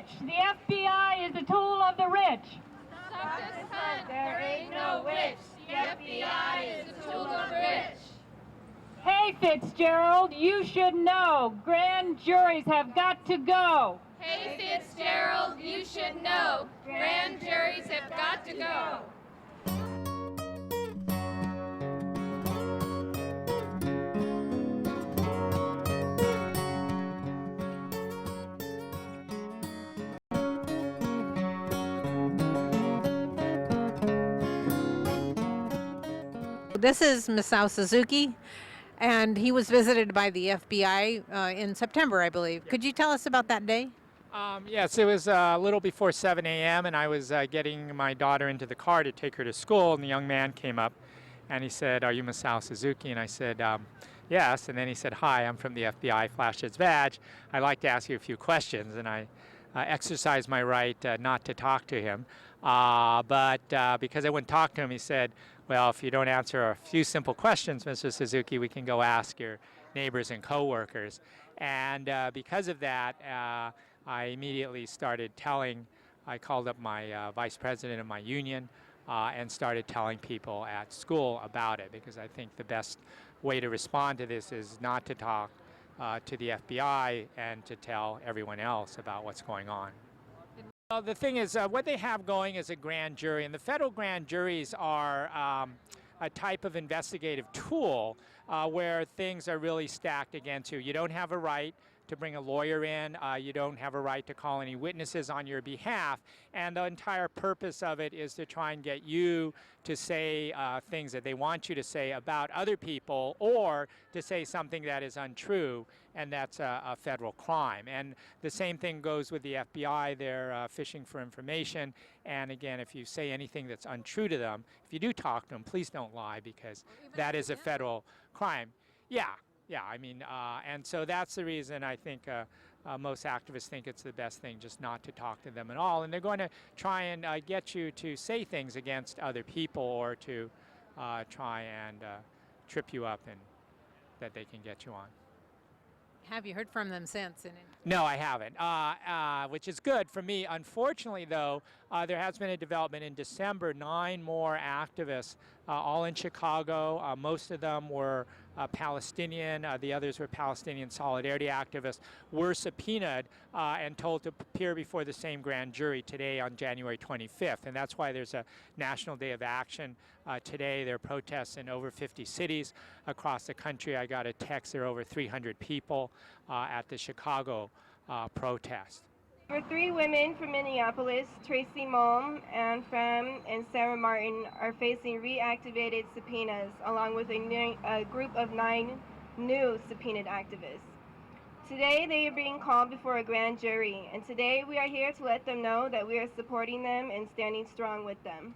witch. The FBI is a tool of the rich. Stop this hunt. There ain't no witch. The FBI is a tool of the rich. Hey, Fitzgerald, you should know. Grand juries have got to go. Hey, Fitzgerald, you should know. Grand juries have got to go. This is Masao Suzuki, and he was visited by the FBI in September, I believe. Could you tell us about that day? Yes, it was a little before 7 a.m. and I was getting my daughter into the car to take her to school, and the young man came up and he said, "Are you Masao Suzuki?" And I said, "Yes." And then he said, "Hi, I'm from the FBI," flashed his badge. "I'd like to ask you a few questions." And I exercised my right not to talk to him. But because I wouldn't talk to him, he said, "Well, if you don't answer a few simple questions, Mr. Suzuki, we can go ask your neighbors and coworkers." And because of that, I immediately started I called up my vice president of my union and started telling people at school about it, because I think the best way to respond to this is not to talk to the FBI and to tell everyone else about what's going on. Well, the thing is, what they have going is a grand jury, and the federal grand juries are a type of investigative tool where things are really stacked against you. You don't have a right to bring a lawyer in, you don't have a right to call any witnesses on your behalf, and the entire purpose of it is to try and get you to say things that they want you to say about other people, or to say something that is untrue, and that's a federal crime. And the same thing goes with the FBI. They're fishing for information, and again, if you say anything that's untrue to them, if you do talk to them, please don't lie, because that is a federal crime. Yeah, I mean, and so that's the reason I think most activists think it's the best thing just not to talk to them at all. And they're going to try and get you to say things against other people, or to try and trip you up and that they can get you on. Have you heard from them since? No, I haven't, which is good for me. Unfortunately, though, there has been a development in December. 9 more activists, all in Chicago. Most of them were Palestinian. The others were Palestinian solidarity activists, were subpoenaed and told to appear before the same grand jury today on January 25th. And that's why there's a National Day of Action today. There are protests in over 50 cities across the country. I got a text, there are over 300 people at the Chicago protest. For 3 women from Minneapolis, Tracy Malm, Anne Pham, and Sarah Martin, are facing reactivated subpoenas, along with a group of 9 new subpoenaed activists. Today, they are being called before a grand jury, and today we are here to let them know that we are supporting them and standing strong with them.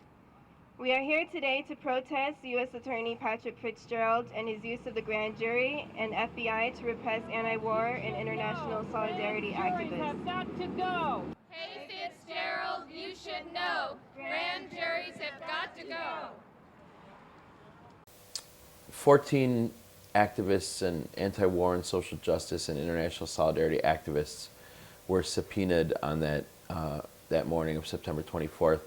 We are here today to protest U.S. Attorney Patrick Fitzgerald and his use of the grand jury and FBI to repress anti-war and international solidarity activists. Have got to go. Hey, Fitzgerald, you should know. Grand juries have got to go. 14 activists and anti-war and social justice and international solidarity activists were subpoenaed on that morning of September 24th.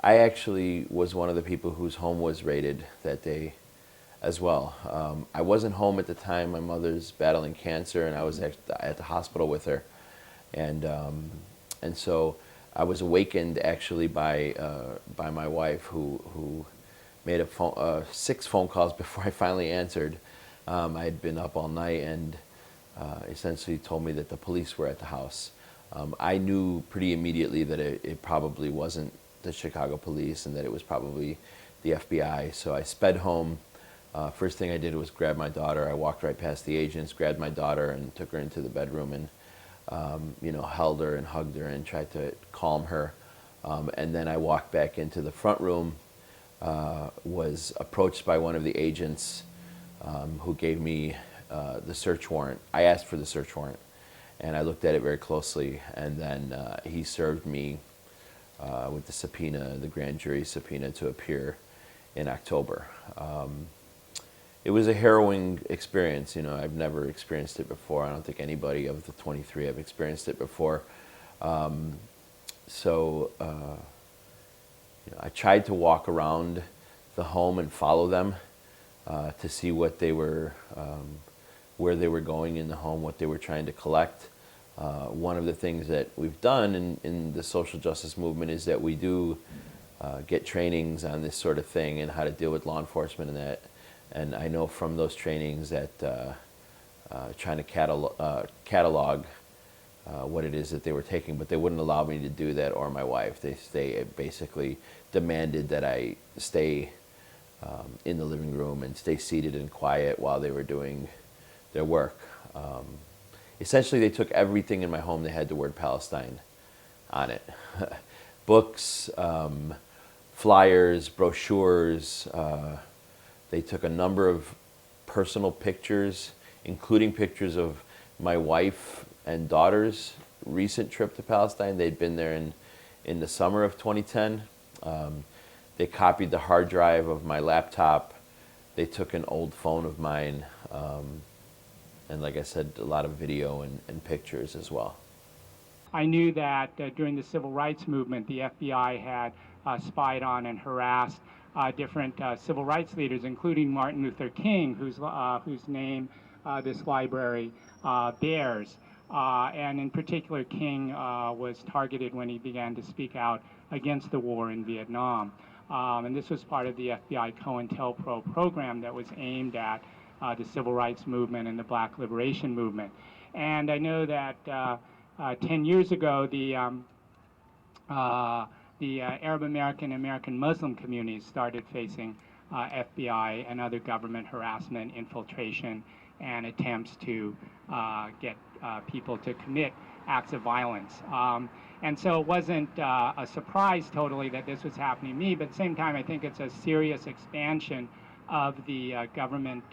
I actually was one of the people whose home was raided that day as well. I wasn't home at the time. My mother's battling cancer, and I was at the hospital with her. And so I was awakened actually by my wife, who made 6 phone calls before I finally answered. I had been up all night, and essentially told me that the police were at the house. I knew pretty immediately that it probably wasn't the Chicago police, and that it was probably the FBI. So I sped home. First thing I did was grab my daughter. I walked right past the agents, grabbed my daughter, and took her into the bedroom, and held her and hugged her and tried to calm her. And then I walked back into the front room, was approached by one of the agents who gave me the search warrant. I asked for the search warrant, and I looked at it very closely, and then he served me with the subpoena, the grand jury subpoena, to appear in October. It was a harrowing experience. I've never experienced it before. I don't think anybody of the 23 have experienced it before. So I tried to walk around the home and follow them to see what they were, where they were going in the home, what they were trying to collect. One of the things that we've done in the social justice movement is that we do get trainings on this sort of thing and how to deal with law enforcement and that. And I know from those trainings that trying to catalog what it is that they were taking, but they wouldn't allow me to do that or my wife. They basically demanded that I stay in the living room and stay seated and quiet while they were doing their work. Essentially, they took everything in my home that had the word Palestine on it. Books, flyers, brochures. They took a number of personal pictures, including pictures of my wife and daughter's recent trip to Palestine. They'd been there in the summer of 2010. They copied the hard drive of my laptop. They took an old phone of mine. And like I said, a lot of video and pictures as well. I knew that during the civil rights movement, the FBI had spied on and harassed different civil rights leaders, including Martin Luther King, whose name this library bears. And in particular, King was targeted when he began to speak out against the war in Vietnam. And this was part of the FBI COINTELPRO program that was aimed at the civil rights movement and the Black liberation movement. And I know that 10 years ago, the Arab American and American Muslim communities started facing FBI and other government harassment, infiltration, and attempts to get people to commit acts of violence. And so it wasn't a surprise totally that this was happening to me, but at the same time, I think it's a serious expansion of the government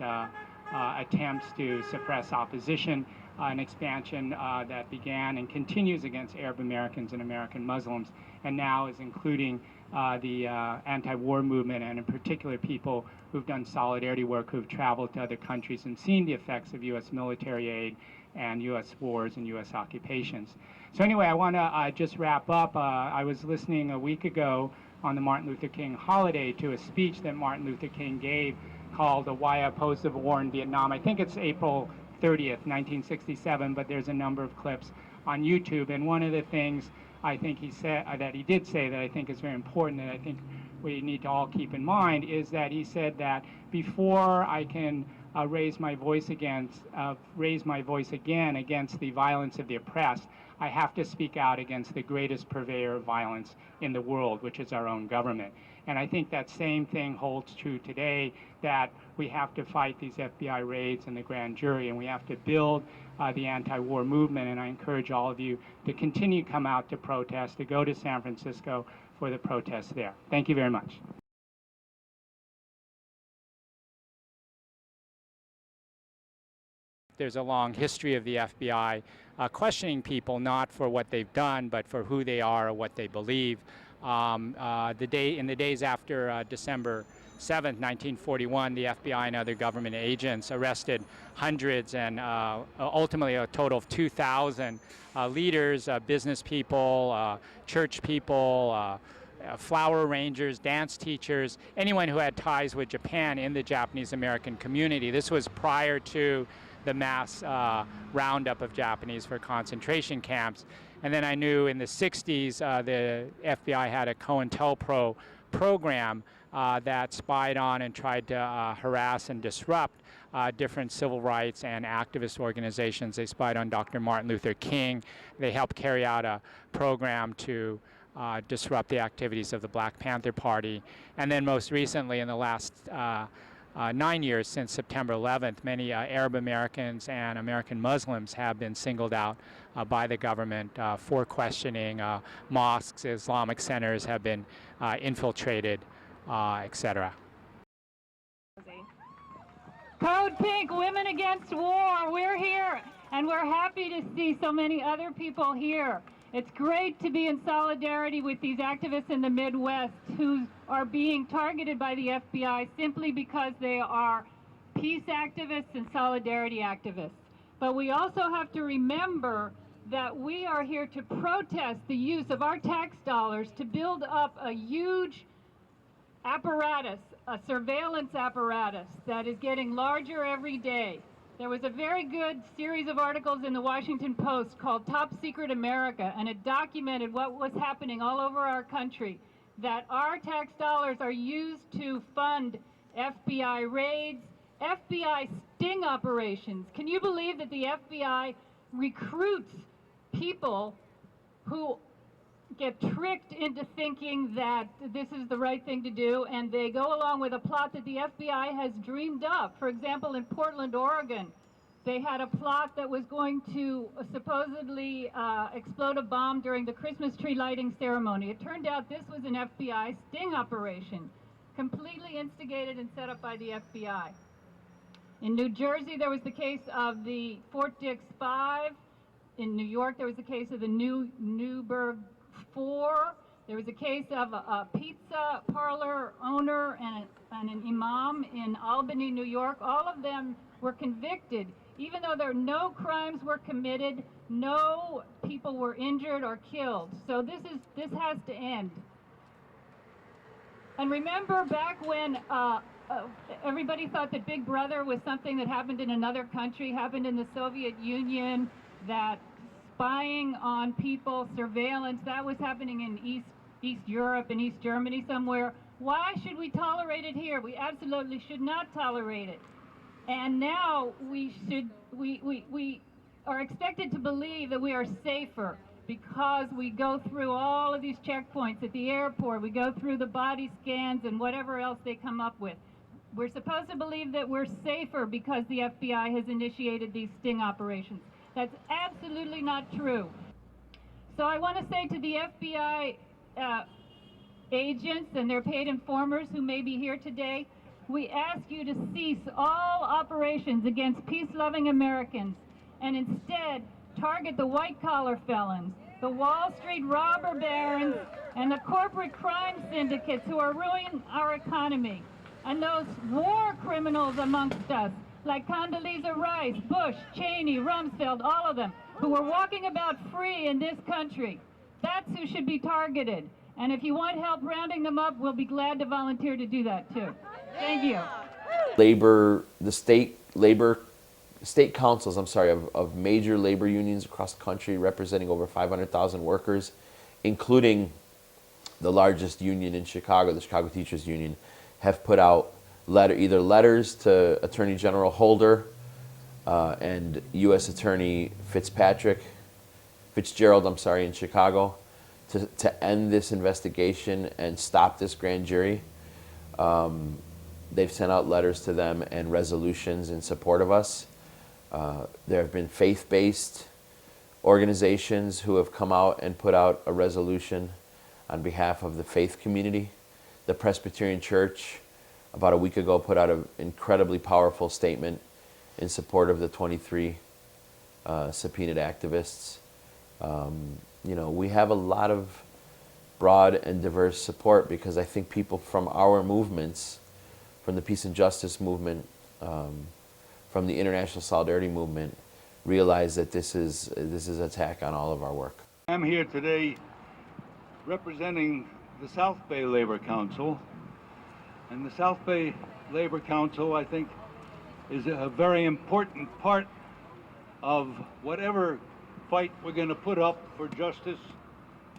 attempts to suppress opposition, an expansion that began and continues against Arab Americans and American Muslims, and now is including the anti-war movement, and in particular people who've done solidarity work, who've traveled to other countries and seen the effects of U.S. military aid and U.S. wars and U.S. occupations. So anyway, I want to just wrap up. I was listening a week ago on the Martin Luther King holiday to a speech that Martin Luther King gave called Why I Oppose the War in Vietnam. I think it's April 30th, 1967, but there's a number of clips on YouTube. And one of the things I think he said, that he did say that I think is very important, and I think we need to all keep in mind, is that he said that before I can raise my voice again against the violence of the oppressed, I have to speak out against the greatest purveyor of violence in the world, which is our own government. And I think that same thing holds true today, that we have to fight these FBI raids and the grand jury, and we have to build the anti-war movement. And I encourage all of you to continue to come out to protest, to go to San Francisco for the protests there. Thank you very much. There's a long history of the FBI questioning people not for what they've done, but for who they are or what they believe. In the days after December 7th, 1941, the FBI and other government agents arrested hundreds and ultimately a total of 2,000 leaders, business people, church people, flower arrangers, dance teachers, anyone who had ties with Japan in the Japanese American community. This was prior to the mass roundup of Japanese for concentration camps. And then I knew in the 60s the FBI had a COINTELPRO program that spied on and tried to harass and disrupt different civil rights and activist organizations. They spied on Dr. Martin Luther King. They helped carry out a program to disrupt the activities of the Black Panther Party. And then most recently, in the last 9 years since September 11th, many Arab Americans and American Muslims have been singled out by the government for questioning. Mosques, Islamic centers have been infiltrated, etc. Code Pink, Women Against War, we're here, and we're happy to see so many other people here. It's great to be in solidarity with these activists in the Midwest who are being targeted by the FBI simply because they are peace activists and solidarity activists. But we also have to remember that we are here to protest the use of our tax dollars to build up a huge apparatus, a surveillance apparatus that is getting larger every day. There was a very good series of articles in the Washington Post called Top Secret America, and it documented what was happening all over our country, that our tax dollars are used to fund FBI raids, FBI sting operations. Can you believe that the FBI recruits people who get tricked into thinking that this is the right thing to do, and they go along with a plot that the FBI has dreamed up? For example, in Portland, Oregon, they had a plot that was going to supposedly explode a bomb during the Christmas tree lighting ceremony. It turned out this was an FBI sting operation, completely instigated and set up by the FBI. In New Jersey, there was the case of the Fort Dix 5. In New York, there was the case of the Newburgh 4. There was a case of a pizza parlor owner and an imam in Albany, New York. All of them were convicted, even though no crimes were committed, no people were injured or killed. So this has to end. And remember back when everybody thought that Big Brother was something that happened in another country, happened in the Soviet Union, that spying on people, surveillance, that was happening in East Europe and East Germany somewhere. Why should we tolerate it here? We absolutely should not tolerate it. And now we are expected to believe that we are safer because we go through all of these checkpoints at the airport, we go through the body scans and whatever else they come up with. We're supposed to believe that we're safer because the FBI has initiated these sting operations. That's absolutely not true. So I want to say to the FBI agents and their paid informers who may be here today, we ask you to cease all operations against peace-loving Americans and instead target the white-collar felons, the Wall Street robber barons, and the corporate crime syndicates who are ruining our economy, and those war criminals amongst us, like Condoleezza Rice, Bush, Cheney, Rumsfeld, all of them, who are walking about free in this country. That's who should be targeted. And if you want help rounding them up, we'll be glad to volunteer to do that too. Thank you. The state councils, of major labor unions across the country representing over 500,000 workers, including the largest union in Chicago, the Chicago Teachers Union, have put out either letters to Attorney General Holder and U.S. Attorney Fitzgerald, in Chicago, to end this investigation and stop this grand jury. They've sent out letters to them and resolutions in support of us. There have been faith-based organizations who have come out and put out a resolution on behalf of the faith community. The Presbyterian Church, about a week ago, put out an incredibly powerful statement in support of the 23 subpoenaed activists. We have a lot of broad and diverse support because I think people from our movements, from the peace and justice movement, from the international solidarity movement, realize that this is an attack on all of our work. I'm here today representing the South Bay Labor Council, and the South Bay Labor Council, I think, is a very important part of whatever fight we're going to put up for justice,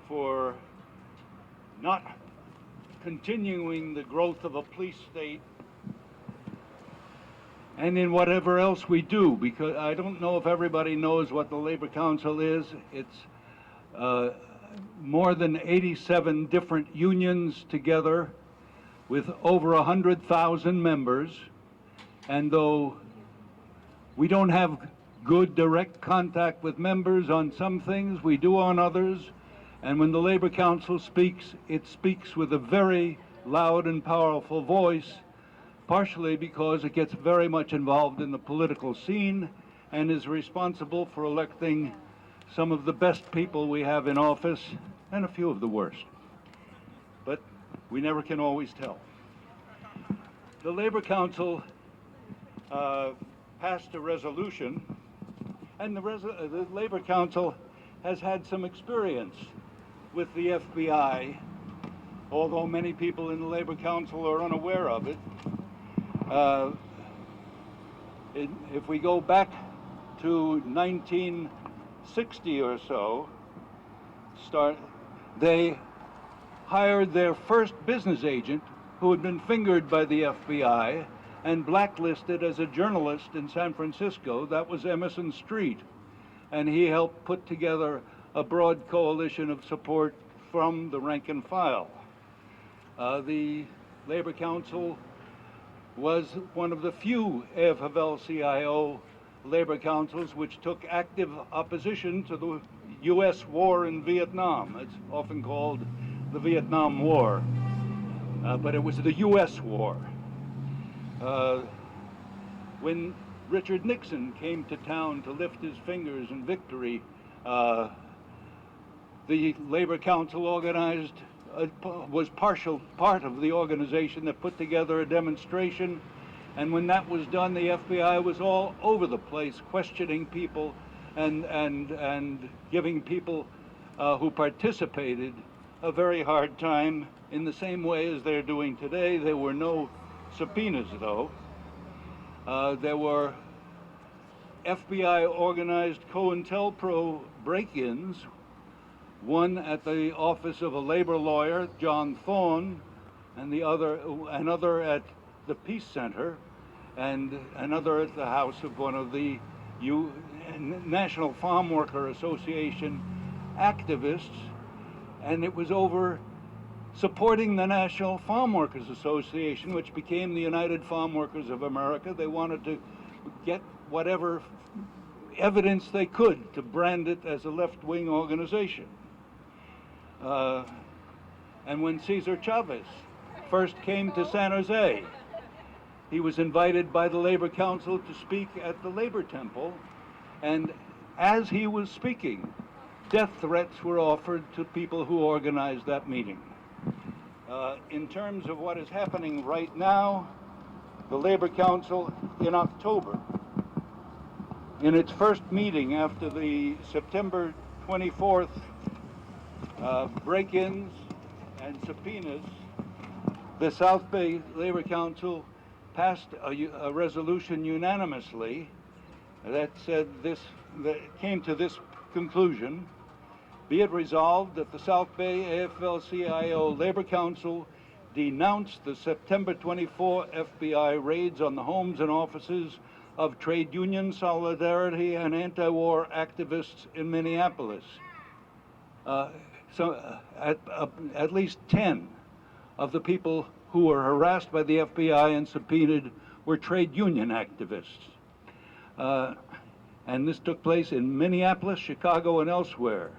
for not continuing the growth of a police state, and in whatever else we do, because I don't know if everybody knows what the Labor Council is. It's more than 87 different unions together with over 100,000 members, and though we don't have good direct contact with members on some things, we do on others, and when the Labor Council speaks, it speaks with a very loud and powerful voice, partially because it gets very much involved in the political scene and is responsible for electing some of the best people we have in office and a few of the worst. But we never can always tell. The Labor Council passed a resolution, and the Labor Council has had some experience with the FBI, although many people in the Labor Council are unaware of it. If we go back to 1960 or so, they hired their first business agent who had been fingered by the FBI and blacklisted as a journalist in San Francisco. That was Emerson Street. And he helped put together a broad coalition of support from the rank and file. The Labor Council was one of the few AFL-CIO labor councils which took active opposition to the U.S. war in Vietnam. It's often called the Vietnam War, but it was the U.S. war. When Richard Nixon came to town to lift his fingers in victory, the Labor Council organized, was part of the organization that put together a demonstration. And when that was done, the FBI was all over the place questioning people and giving people who participated a very hard time in the same way as they're doing today. There were no subpoenas, though. There were FBI organized COINTELPRO break-ins, one at the office of a labor lawyer, John Thorne, and another at the Peace Center, and another at the house of one of the National Farm Worker Association activists. And it was over supporting the National Farm Workers Association, which became the United Farm Workers of America. They wanted to get whatever evidence they could to brand it as a left-wing organization. And when Cesar Chavez first came to San Jose, he was invited by the Labor Council to speak at the Labor Temple, and as he was speaking, death threats were offered to people who organized that meeting. In terms of what is happening right now, the Labor Council in October, in its first meeting after the September 24th break-ins and subpoenas, the South Bay Labor Council passed a resolution unanimously that said this, that came to this conclusion: be it resolved that the South Bay AFL-CIO Labor Council denounce the September 24 FBI raids on the homes and offices of trade union solidarity and anti-war activists in Minneapolis. At least 10 of the people who were harassed by the FBI and subpoenaed were trade union activists. And this took place in Minneapolis, Chicago, and elsewhere,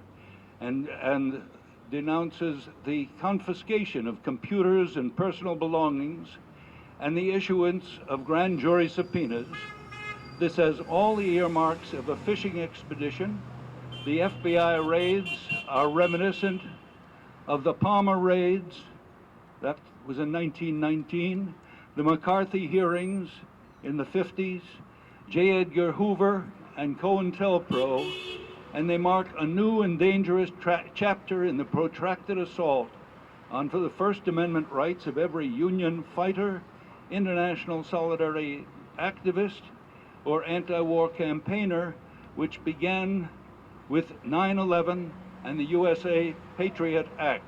and denounces the confiscation of computers and personal belongings and the issuance of grand jury subpoenas. This has all the earmarks of a fishing expedition. The FBI raids are reminiscent of the Palmer raids, that was in 1919, the McCarthy hearings in the 50s, J. Edgar Hoover and COINTELPRO, and they mark a new and dangerous chapter in the protracted assault on the First Amendment rights of every union fighter, international solidarity activist, or anti-war campaigner, which began with 9/11 and the USA Patriot Act.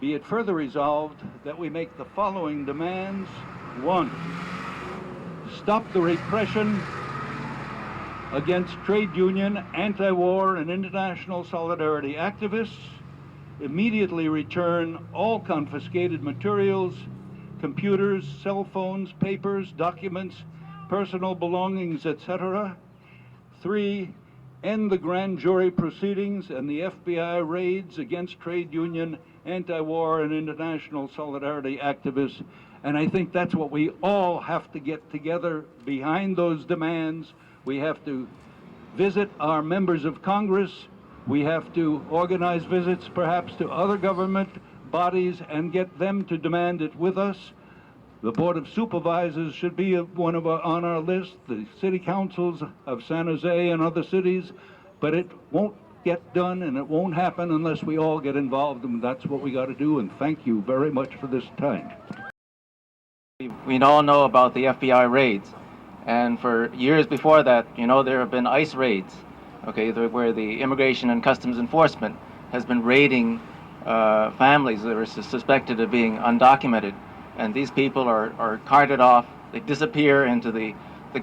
Be it further resolved that we make the following demands. 1, stop the repression against trade union, anti-war, and international solidarity activists. Immediately return all confiscated materials, computers, cell phones, papers, documents, personal belongings, etc. 3, end the grand jury proceedings and the FBI raids against trade union, anti-war, and international solidarity activists. And I think that's what we all have to get together behind those demands. We have to visit our members of Congress. We have to organize visits perhaps to other government bodies and get them to demand it with us. The Board of Supervisors should be on our list, the city councils of San Jose and other cities, but it won't get done, and it won't happen unless we all get involved, and that's what we got to do, and thank you very much for this time. We all know about the FBI raids, and for years before that, there have been ICE raids, okay, where the Immigration and Customs Enforcement has been raiding families that are suspected of being undocumented, and these people are carted off. They disappear into the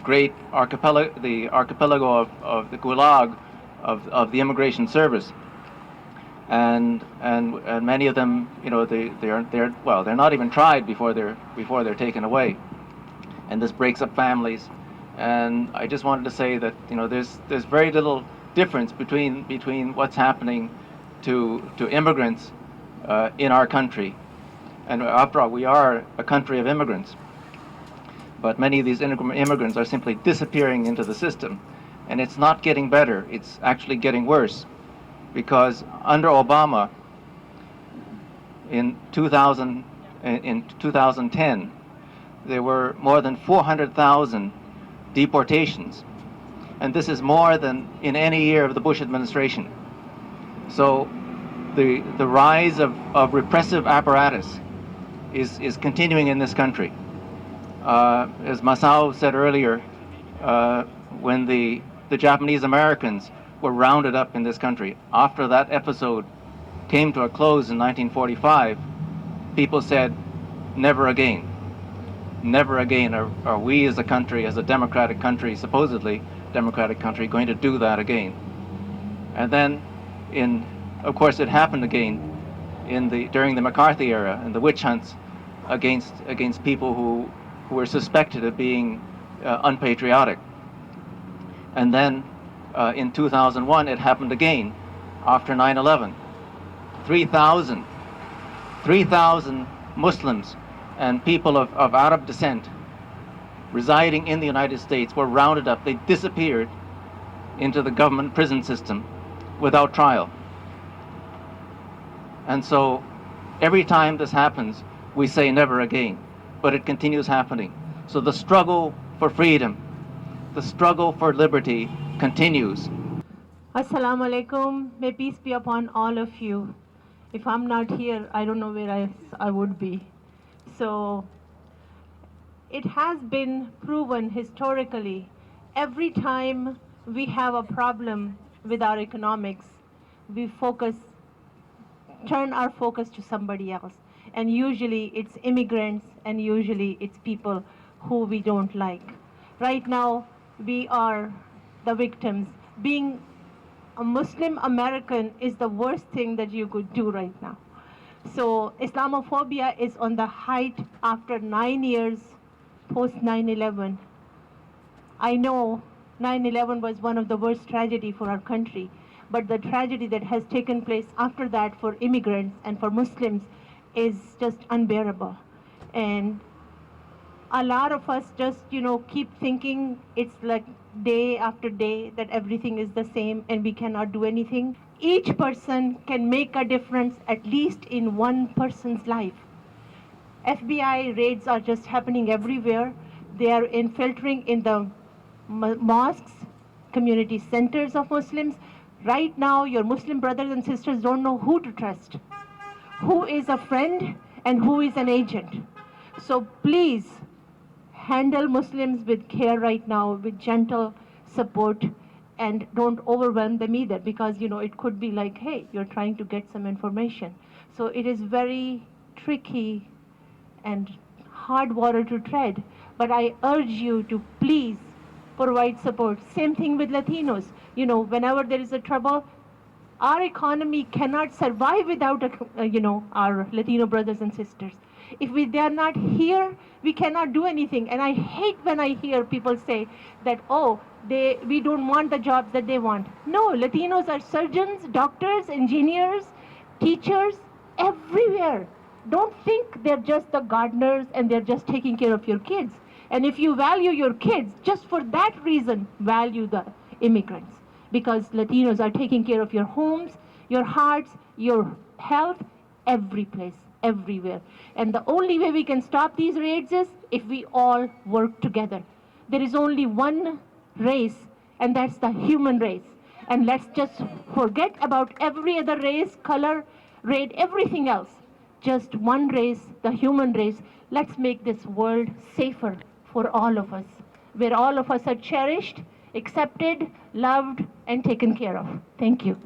great archipelago of the Gulag of the Immigration Service, and many of them, they're not even tried before they're taken away, and this breaks up families. And I just wanted to say that there's very little difference between what's happening to immigrants in our country, and after all, we are a country of immigrants. But many of these immigrants are simply disappearing into the system, and it's not getting better. It's actually getting worse, because under Obama, in 2010, there were more than 400,000 deportations, and this is more than in any year of the Bush administration. So the rise of repressive apparatus is continuing in this country. As Masao said earlier, when the Japanese Americans were rounded up in this country, after that episode came to a close in 1945, people said, never again. Never again are we as a country, as a democratic country, supposedly democratic country, going to do that again. And then, of course, it happened again during the McCarthy era, and the witch hunts against people who were suspected of being unpatriotic. And then in 2001, it happened again after 9/11. 3,000 Muslims and people of Arab descent residing in the United States were rounded up. They disappeared into the government prison system without trial. And so every time this happens, we say never again, but it continues happening. So the struggle for freedom, the struggle for liberty continues. Assalamu alaikum. May peace be upon all of you. If I'm not here, I don't know where I would be. So it has been proven historically, every time we have a problem with our economics, we turn our focus to somebody else. And usually it's immigrants, and usually it's people who we don't like. Right now, we are the victims. Being a Muslim American is the worst thing that you could do right now. So Islamophobia is on the height after 9 years post 9/11. I know 9/11 was one of the worst tragedy for our country, but the tragedy that has taken place after that for immigrants and for Muslims is just unbearable. And a lot of us just, keep thinking it's like day after day that everything is the same and we cannot do anything. Each person can make a difference, at least in one person's life. FBI raids are just happening everywhere. They are infiltrating in the mosques, community centers of Muslims. Right now, your Muslim brothers and sisters don't know who to trust, who is a friend and who is an agent. So please handle Muslims with care right now, with gentle support, and don't overwhelm them either, because it could be like, hey, you're trying to get some information. So it is very tricky and hard water to tread, but I urge you to please provide support. Same thing with Latinos. Whenever there is a trouble, our economy cannot survive without our Latino brothers and sisters. If they are not here, we cannot do anything. And I hate when I hear people say that, we don't want the jobs that they want. No, Latinos are surgeons, doctors, engineers, teachers, everywhere. Don't think they're just the gardeners and they're just taking care of your kids. And if you value your kids, just for that reason, value the immigrants. Because Latinos are taking care of your homes, your hearts, your health, every place, everywhere. And the only way we can stop these raids is if we all work together. There is only one race, and that's the human race. And let's just forget about every other race, color, rate, everything else. Just one race, the human race. Let's make this world safer for all of us, where all of us are cherished, accepted, loved, and taken care of. Thank you.